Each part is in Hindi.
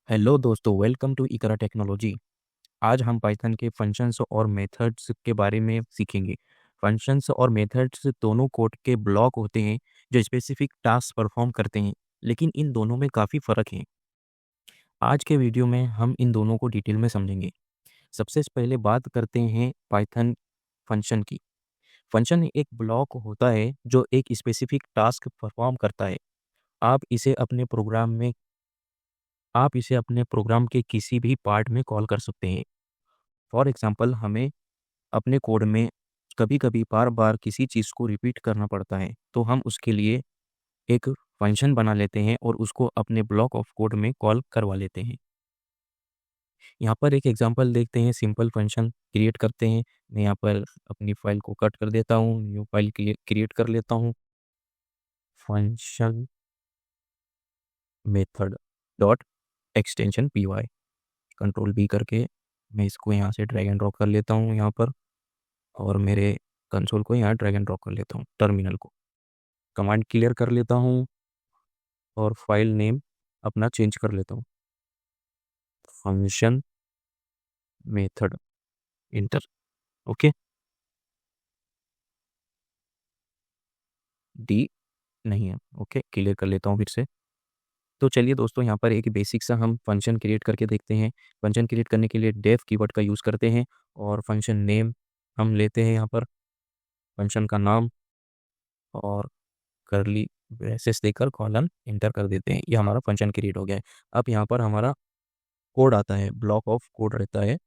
हेलो दोस्तों, वेलकम टू इकरा टेक्नोलॉजी। आज हम पाइथन के फंक्शंस और मेथड्स के बारे में सीखेंगे। फंक्शंस और मेथड्स दोनों कोड के ब्लॉक होते हैं जो स्पेसिफिक टास्क परफॉर्म करते हैं, लेकिन इन दोनों में काफ़ी फ़र्क है। आज के वीडियो में हम इन दोनों को डिटेल में समझेंगे। सबसे पहले बात करते हैं पाइथन फंक्शन की। फंक्शन एक ब्लॉक होता है जो एक स्पेसिफिक टास्क परफॉर्म करता है। आप इसे अपने प्रोग्राम में आप इसे अपने प्रोग्राम के किसी भी पार्ट में कॉल कर सकते हैं। फॉर एग्जांपल, हमें अपने कोड में कभी-कभी बार-बार किसी चीज़ को रिपीट करना पड़ता है, तो हम उसके लिए एक फंक्शन बना लेते हैं और उसको अपने ब्लॉक ऑफ कोड में कॉल करवा लेते हैं। यहाँ पर एक एग्जांपल देखते हैं, सिंपल फंक्शन क्रिएट करते हैं। मैं यहाँ पर अपनी फाइल को कट कर देता हूँ, न्यू फाइल क्रिएट कर लेता हूँ। Function method dot extension py, control B करके मैं इसको यहाँ से ड्रैग एंड ड्रॉप कर लेता हूँ यहाँ पर, और मेरे कंसोल को यहाँ ड्रैग एंड ड्रॉप कर लेता हूँ, टर्मिनल को कमांड क्लियर कर लेता हूँ और फाइल नेम अपना चेंज कर लेता हूँ, function method, inter. Okay, D नहीं है। ओके, क्लियर कर लेता हूँ फिर से। तो चलिए दोस्तों, यहाँ पर एक बेसिक सा हम फंक्शन क्रिएट करके देखते हैं। फंक्शन क्रिएट करने के लिए डेफ कीवर्ड का यूज़ करते हैं और फंक्शन नेम हम लेते हैं यहाँ पर, फंक्शन का नाम, और करली ब्रेसेस देकर कॉलन इंटर कर देते हैं। ये हमारा फंक्शन क्रिएट हो गया है। अब यहाँ पर हमारा कोड आता है, ब्लॉक ऑफ कोड रहता है,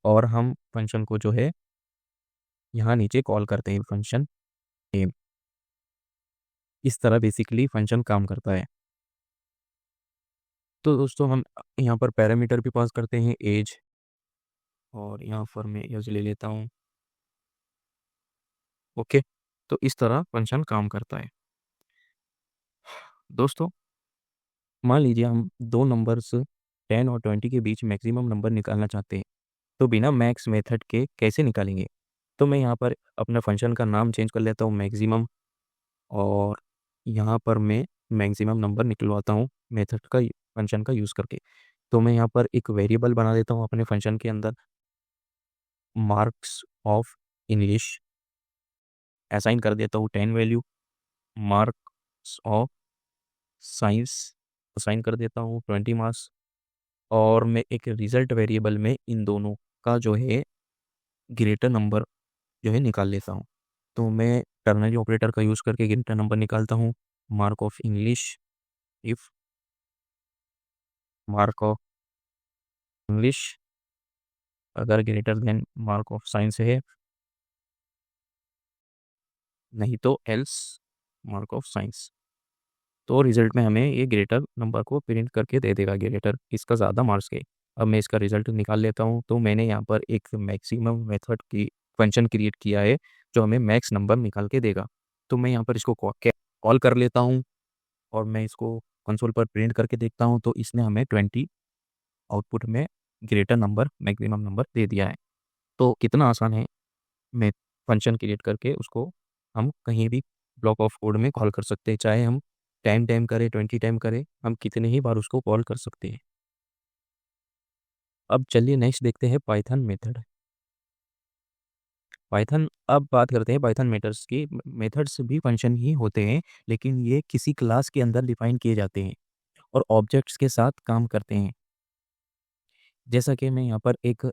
और हम फंक्शन को जो है यहाँ नीचे कॉल करते हैं, फंक्शन नेम। इस तरह बेसिकली फंक्शन काम करता है। तो दोस्तों, हम यहाँ पर पैरामीटर भी पास करते हैं, एज, और यहाँ पर मैं एज ले लेता हूँ। ओके, तो इस तरह फंक्शन काम करता है। दोस्तों, मान लीजिए हम दो नंबर्स 10 और 20 के बीच मैक्सिमम नंबर निकालना चाहते हैं, तो बिना मैक्स मेथड के कैसे निकालेंगे? तो मैं यहाँ पर अपना फंक्शन का नाम चेंज कर लेता हूँ, मैक्सिमम, और यहाँ पर मैं मैक्सिमम नंबर निकलवाता हूँ मेथड का, फंक्शन का यूज़ करके। तो मैं यहाँ पर एक वेरिएबल बना देता हूँ अपने फंक्शन के अंदर, मार्क्स ऑफ इंग्लिश, असाइन कर देता हूँ 10 value. Marks of science assign कर देता हूँ 20 मार्क्स। और मैं एक रिजल्ट वेरिएबल में इन दोनों का जो है ग्रेटर नंबर जो है निकाल लेता हूँ। तो मैं टर्नरी ऑपरेटर का यूज़ करके ग्रेटर नंबर निकालता हूँ। Mark of English, if mark of English अगर greater than mark of science है, नहीं तो एल्स मार्क ऑफ साइंस। तो रिजल्ट में हमें ये ग्रेटर नंबर को प्रिंट करके दे देगा, ग्रेटर इसका ज़्यादा मार्क्स के। अब मैं इसका रिजल्ट निकाल लेता हूँ। तो मैंने यहाँ पर एक मैक्सिमम मेथड की फंक्शन क्रिएट किया है जो हमें मैक्स नंबर निकाल के देगा। तो मैं यहाँ पर इसको कॉल कर लेता हूँ और मैं इसको कंसोल पर प्रिंट करके देखता हूँ, तो इसने हमें 20 आउटपुट में ग्रेटर नंबर, मैक्सिमम नंबर दे दिया है। तो कितना आसान है, मैं फंक्शन क्रिएट करके उसको हम कहीं भी ब्लॉक ऑफ कोड में कॉल कर सकते हैं, चाहे हम 10 टाइम करें, 20 टाइम करें, हम कितने ही बार उसको कॉल कर सकते हैं। अब चलिए नेक्स्ट देखते हैं पाइथन मेथड। पाइथन, अब बात करते हैं पाइथन मेथड्स की। मेथड्स भी फंक्शन ही होते हैं, लेकिन ये किसी क्लास के अंदर डिफाइन किए जाते हैं और ऑब्जेक्ट्स के साथ काम करते हैं। जैसा कि मैं यहाँ पर एक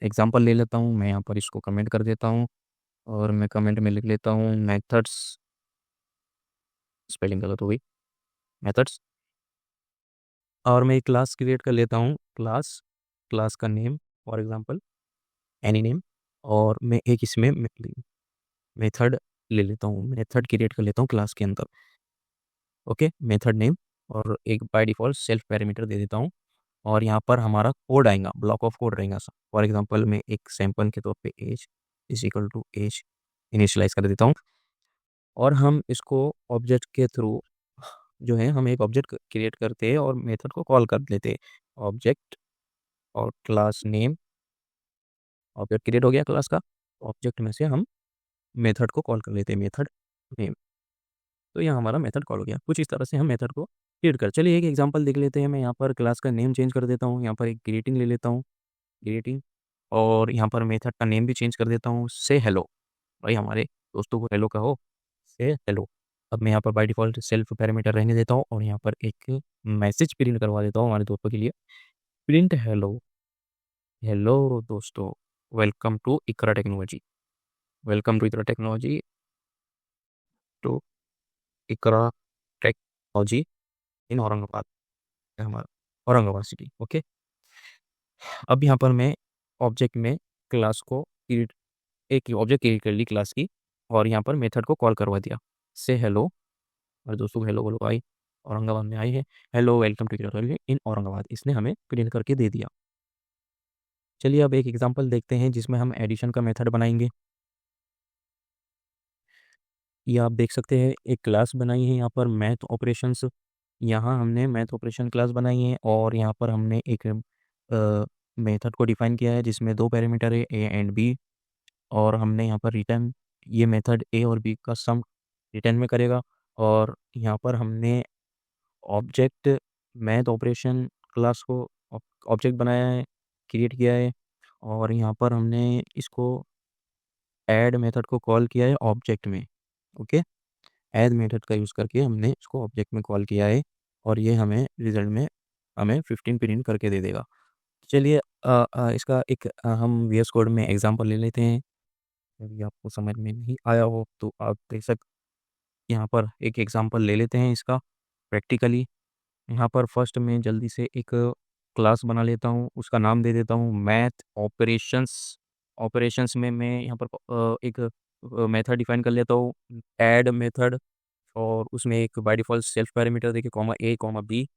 एग्जांपल ले लेता हूँ, मैं यहाँ पर इसको कमेंट कर देता हूँ और मैं कमेंट में लिख लेता हूँ मेथड्स, स्पेलिंग गलत हो गई, मेथड्स। और मैं एक क्लास क्रिएट कर लेता हूँ, क्लास, क्लास का name for example any name, और मैं एक इसमें मेथड ले लेता हूँ, मेथड क्रिएट कर लेता हूँ क्लास के अंदर। ओके, मेथड नेम, और एक बाय डिफ़ॉल्ट सेल्फ पैरामीटर दे देता हूँ, और यहाँ पर हमारा कोड आएगा, ब्लॉक ऑफ कोड रहेगा। फॉर एग्जांपल मैं एक सैंपल के तौर पे age is equal to age initialize कर देता हूँ, और हम इसको ऑब्जेक्ट के थ्रू जो है हम एक ऑब्जेक्ट क्रिएट करते हैं और मेथड को कॉल कर लेते हैं। ऑब्जेक्ट और क्लास नेम, ऑब्जेक्ट क्रिएट हो गया क्लास का, ऑब्जेक्ट में से हम मेथड को कॉल कर लेते हैं, मेथड नेम। तो यहाँ हमारा मेथड कॉल हो गया। कुछ इस तरह से हम मेथड को क्रिएट कर। चलिए एक एग्जांपल देख लेते हैं। मैं यहाँ पर क्लास का नेम चेंज कर देता हूँ, यहाँ पर एक ग्रीटिंग ले लेता हूँ, ग्रीटिंग, और यहाँ पर मेथड का नेम भी चेंज कर देता हूँ, से हेलो। भाई हमारे दोस्तों को हेलो कहो, से हेलो। अब मैं यहाँ पर बाय डिफ़ॉल्ट सेल्फ पैरामीटर रहने देता हूँ और यहाँ पर एक मैसेज प्रिंट करवा देता हूँ हमारे दोस्तों के लिए। प्रिंट हेलो, हेलो दोस्तों, welcome to Iqra technology, welcome to Iqra technology, to Iqra technology in Aurangabad, हमारा औरंगाबाद सिटी। ओके। अब यहाँ पर मैं ऑब्जेक्ट में क्लास को क्रिएट, एक ऑब्जेक्ट क्रिएट कर ली क्लास की, और यहाँ पर मेथड को कॉल करवा दिया, से हेलो। और दोस्तों को हेलो बोलो भाई, औरंगाबाद में आई है, हेलो वेलकम टू इन औरंगाबाद, इसने हमें प्रिंट करके दे दिया। चलिए अब एक एग्जांपल देखते हैं जिसमें हम एडिशन का मेथड बनाएंगे। ये आप देख सकते हैं एक क्लास बनाई है यहाँ पर मैथ ऑपरेशंस। यहाँ हमने मैथ ऑपरेशन क्लास बनाई है और यहाँ पर हमने एक मेथड को डिफाइन किया है जिसमें दो पैरामीटर है, ए एंड बी। और हमने यहाँ पर रिटर्न, ये मेथड ए और बी का सम रिटर्न में करेगा। और यहाँ पर हमने ऑब्जेक्ट मैथ ऑपरेशन क्लास को ऑब्जेक्ट बनाया है, क्रिएट किया है। और यहाँ पर हमने इसको ऐड मेथड को कॉल किया है ऑब्जेक्ट में। ओके। ऐड मेथड का यूज़ करके हमने इसको ऑब्जेक्ट में कॉल किया है और ये हमें रिजल्ट में हमें 15 प्रिंट करके दे देगा। चलिए इसका एक हम वीएस कोड में एग्जांपल ले लेते हैं। यदि आपको समझ में नहीं आया हो तो आप बेशक यहाँ पर एक एग्जांपल ले लेते हैं इसका प्रैक्टिकली। यहाँ पर फर्स्ट में जल्दी से एक क्लास बना लेता हूँ, उसका नाम दे देता हूँ मैथ ऑपरेशंस। ऑपरेशंस में मैं यहाँ पर एक मेथड डिफाइन कर लेता हूँ, ऐड मेथड। और उसमें एक बाय डिफ़ॉल्ट सेल्फ पैरामीटर देखिए, comma A comma B,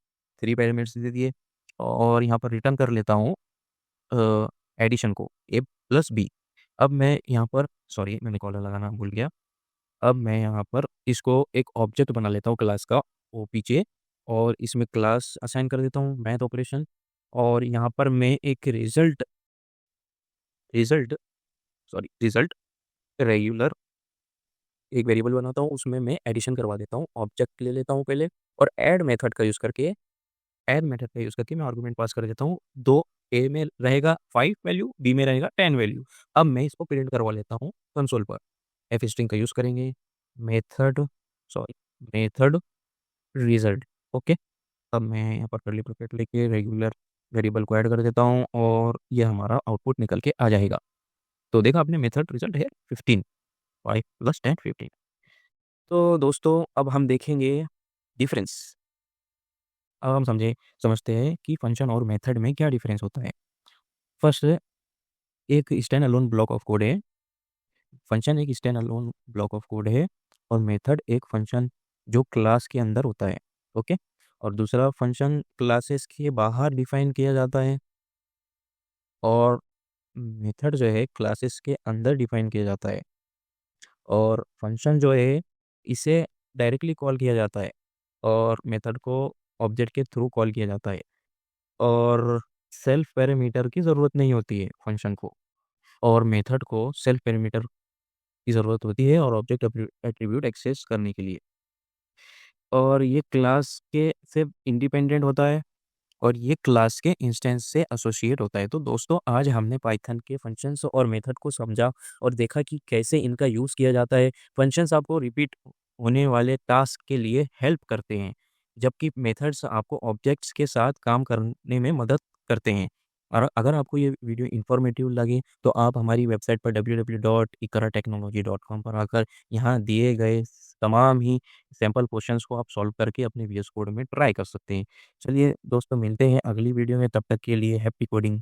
3 parameters दे दिए। और यहाँ पर रिटर्न कर लेता हूँ एडिशन को, ए प्लस बी। अब मैं यहाँ पर, सॉरी मैंने कॉलर लगाना भूल गया। अब मैं यहाँ पर इसको एक ऑब्जेक्ट बना लेता हूँ क्लास का, वो पीछे, और इसमें क्लास असाइन कर देता हूँ मैथ ऑपरेशन। और यहाँ पर मैं एक रिजल्ट रिजल्ट रेगुलर एक वेरिएबल बनाता हूँ, उसमें मैं एडिशन करवा देता हूँ। ऑब्जेक्ट ले लेता हूँ पहले, और ऐड मेथड का यूज़ करके मैं आर्गुमेंट पास कर देता हूँ। 2 ए में रहेगा 5 वैल्यू, बी में रहेगा 10 वैल्यू। अब मैं इसको प्रिंट करवा लेता हूँ कंसोल पर। एफ स्ट्रिंग का यूज़ करेंगे, method sorry method result. Okay. अब मैं यहाँ पर कर्ली ब्रैकेट लेके रेगुलर वेरिएबल को ऐड कर देता हूँ और ये हमारा आउटपुट निकल के आ जाएगा। तो देखा आपने, मेथड रिजल्ट है 15, 5 + 10 15। तो दोस्तों अब हम देखेंगे डिफरेंस। अब हम समझते हैं कि फंक्शन और मेथड में क्या डिफरेंस होता है। फर्स्ट, एक stand alone block of code है। फंक्शन एक stand alone block of code है और मेथड एक फंक्शन जो क्लास के अंदर होता है। ओके। और दूसरा, फंक्शन क्लासेस के बाहर डिफाइन किया जाता है और मेथड जो है क्लासेस के अंदर डिफाइन किया जाता है। और फंक्शन जो है इसे डायरेक्टली कॉल किया जाता है और मेथड को ऑब्जेक्ट के थ्रू कॉल किया जाता है। और सेल्फ पैरामीटर की ज़रूरत नहीं होती है फंक्शन को, और मेथड को सेल्फ पैरामीटर की ज़रूरत होती है और ऑब्जेक्ट एट्रीब्यूट एक्सेस करने के लिए। और ये क्लास के से इंडिपेंडेंट होता है और ये क्लास के इंस्टेंस से एसोसिएट होता है। तो दोस्तों आज हमने पाइथन के फंक्शंस और मेथड को समझा और देखा कि कैसे इनका यूज़ किया जाता है। फंक्शंस आपको रिपीट होने वाले टास्क के लिए हेल्प करते हैं, जबकि मेथड्स आपको ऑब्जेक्ट्स के साथ काम करने में मदद करते हैं। और अगर आपको ये वीडियो इन्फॉर्मेटिव लगे तो आप हमारी वेबसाइट पर www.ikaratechnology.com पर आकर यहाँ दिए गए तमाम ही सैंपल क्वेश्चंस को आप सॉल्व करके अपने वीएस कोड में ट्राई कर सकते हैं। चलिए दोस्तों, मिलते हैं अगली वीडियो में, तब तक के लिए हैप्पी कोडिंग।